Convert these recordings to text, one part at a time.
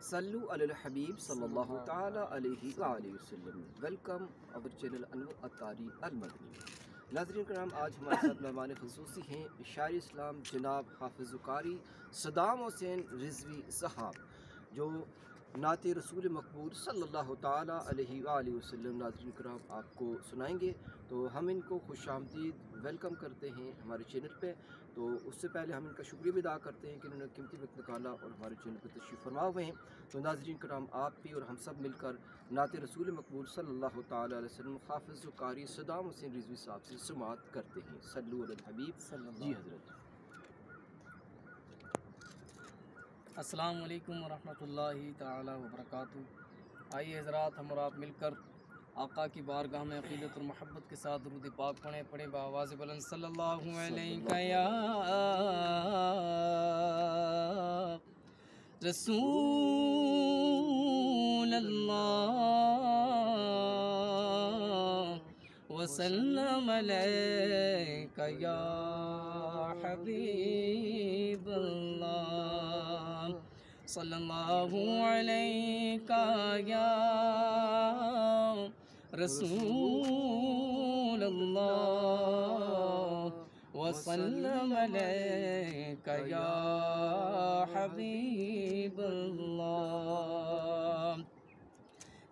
Sallu ala al-Habib sallallahu ta'ala alayhi wa alayhi wasallam. Welcome our channel Anwar Attari Al-Madani. ناظرین کرام، آج ہمارے ساتھ مہمان خصوصی ہیں شاعر اسلام جناب حافظ قاری صدام حسین رضوی صاحب، جو نعت رسول مقبول صلی اللہ تعالیٰ علیہ وآلہ وسلم ناظرین کرام آپ کو سنائیں گے۔ تو ہم ان کو خوش آمدید ویلکم کرتے ہیں ہمارے چینل پہ۔ تو اس سے پہلے ہم ان کا شکریہ بھی ادا کرتے ہیں کہ انہوں نے قیمتی وقت نکالا اور ہمارے چینل پہ تشریف فرما ہوئے ہیں۔ تو ناظرین کرام، آپ بھی اور ہم سب مل کر نعت رسول مقبول صلی اللہ تعالیٰ علیہ وسلم حافظ قاری صدام حسین رضوی صاحب سے سماعت کرتے ہیں۔ صلو علی الحبیب۔ جی حضرت۔ السلام علیکم ورحمۃ اللہ تعالی وبرکاتہ۔ آئیے حضرات، ہم اور آپ مل کر آقا کی بارگاہ میں عقیدت اور محبت کے ساتھ درود پاک پڑھیں بآواز بلند صلی اللہ علیہ یا رسول اللہ وسلم علیک یا حبیب اللہ صلی اللہ علیک یا رسول اللہ وسلم علیک یا حبیب اللہ۔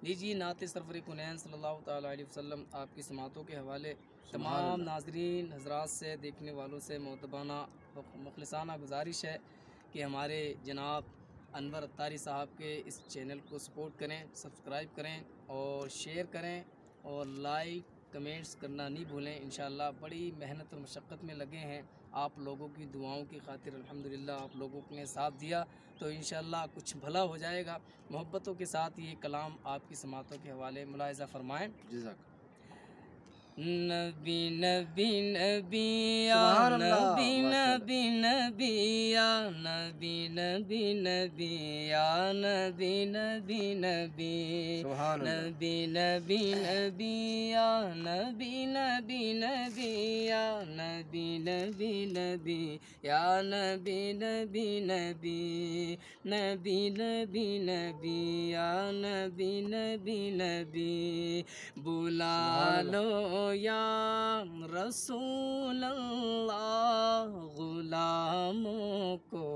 لیجیے نعت سرور کونین صلی اللہ تعالیٰ علیہ وسلم آپ کی سماعتوں کے حوالے تمام ناظرین حضرات سے، دیکھنے والوں سے مؤدبانہ مخلصانہ گزارش ہے کہ ہمارے جناب انور اتاری صاحب کے اس چینل کو سپورٹ کریں، سبسکرائب کریں اور شیئر کریں اور لائک کمنٹس کرنا نہیں بھولیں۔ انشاءاللہ بڑی محنت اور مشقت میں لگے ہیں آپ لوگوں کی دعاؤں کی خاطر۔ الحمدللہ آپ لوگوں نے ساتھ دیا تو انشاءاللہ کچھ بھلا ہو جائے گا۔ محبتوں کے ساتھ یہ کلام آپ کی سماعتوں کے حوالے ملاحظہ فرمائیں۔ جزاک نبی نبی نبی یا سبحان اللہ، نبی نبی نبی یا نبی نبی نبی یا نبی نبی نبی سبحان اللہ، نبی نبی نبی یا نبی نبی نبی یا نبی نبی نبی یا نبی نبی نبی نبی نبی نبی یا نبی نبی نبی بلا لو یا رسول اللہ غلاموں کو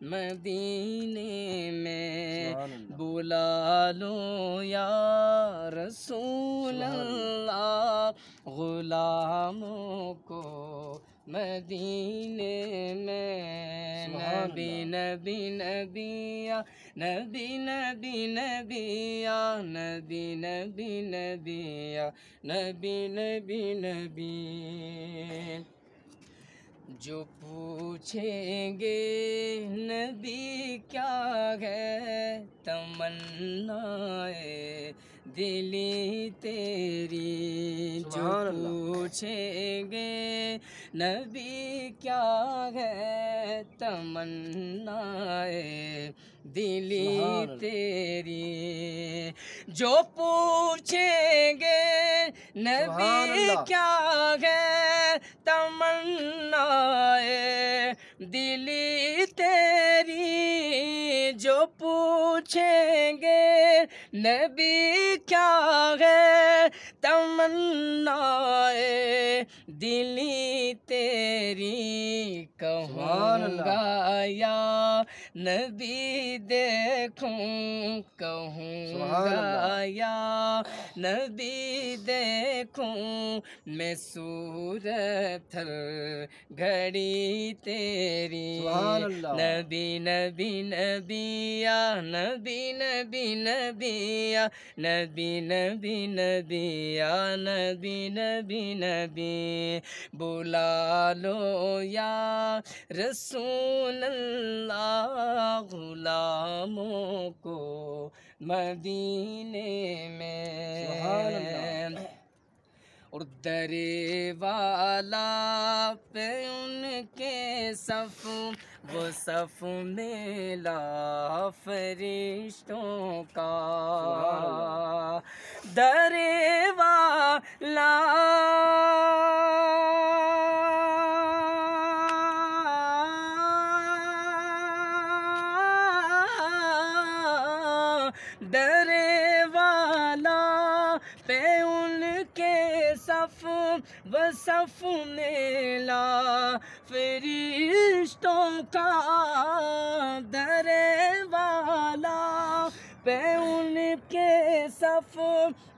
مدینے میں بلا لو یا رسول اللہ غلاموں کو مدینے میں نبی نبی نبی یا نبی نبی نبی یا نبی نبی نبی یا نبی نبی نبی جو پوچھیں گے نبی کیا ہے تمنائے دلی تیری، جو پوچھیں گے نبی کیا ہے تمنائے دلی تیری، جو پوچھیں گے نبی کیا ہے تمنائے دلی تیری، جو پوچھیں گے نبی کیا ہے تمنائے دلی تیری، کہوں گا یا نبی دیکھوں، کہوں گا یا نبی دیکھوں میں صورت ہر گھڑی تیری، نبی نبی نبی یا نبی نبی نبی یا نبی نبی نبی یا نبی نبی نبی بلا لو یا رسول اللہ غلاموں کو مدینے میں، اور در والا پہ ان کے صف وہ صف میلا فرشتوں کا، در والا در والا پہ ان کے صف و صف ملا فرشتوں کا در والا پہ ان کے صف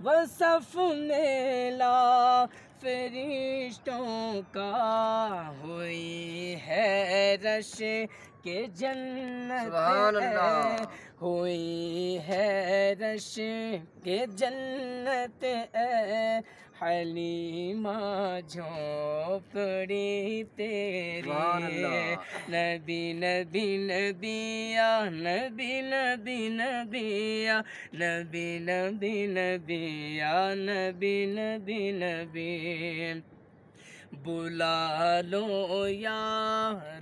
و صف ملا فرشتوں کا ہوئی ہے رش کہ جنت سبحان اللہ ہوئی ہے رش کہ جنت حلیمہ جھونپڑی سبحان تیری اللہ نبی نبی نبی یا نبی نبی نبی یا نبی نبی نبی یا نبی نبی نبی بلا لو یا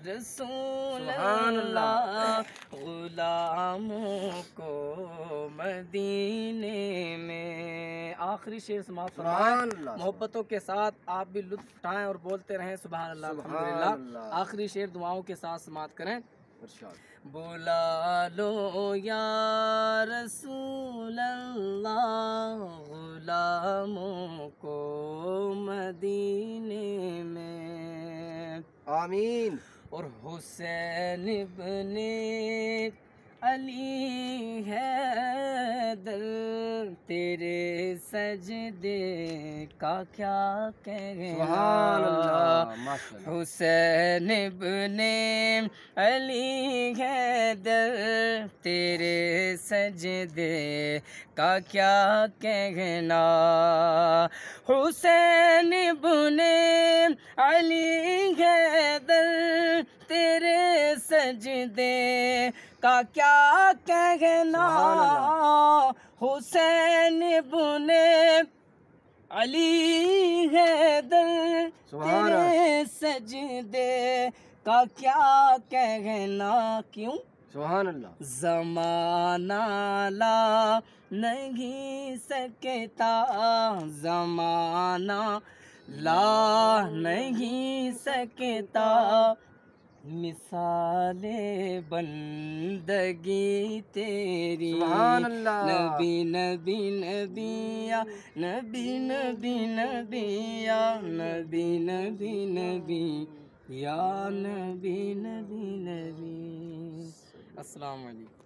رسول سبحان اللہ غلاموں کو مدینے میں۔ آخری شعر سماعت فرمائیں، سبحان اللہ محبتوں کے ساتھ آپ بھی لطف اٹھائیں اور بولتے رہیں سبحان اللہ سبحان الحمدللہ۔ اللہ۔ آخری شعر دعاؤں کے ساتھ سماعت کریں۔ ارشاد بلا لو یا رسول اللہ غلاموں کو مدینے میں، آمین۔ اور حسین ابن علی حیدر تیرے سجدے کا کیا کہنا، سبحان اللہ ماشاءاللہ۔ حسین ابن علی حیدر تیرے سجدے کا کیا کہنا، حسین ابن علی حیدر تیرے سجدے کا کیا کہنا، حسین ابن علی حیدر تیرے سجدے کا کیا کہنا، کیوں؟ سبحان اللہ۔ زمانہ لا نہیں سکتا، زمانہ لا نہیں سکتا مثال بندگی تیری، سبحان اللہ۔ نبی نبی نبی یا نبی نبی نبی یا نبی نبی نبی یا نبی نبی نبی۔ السلام علیکم۔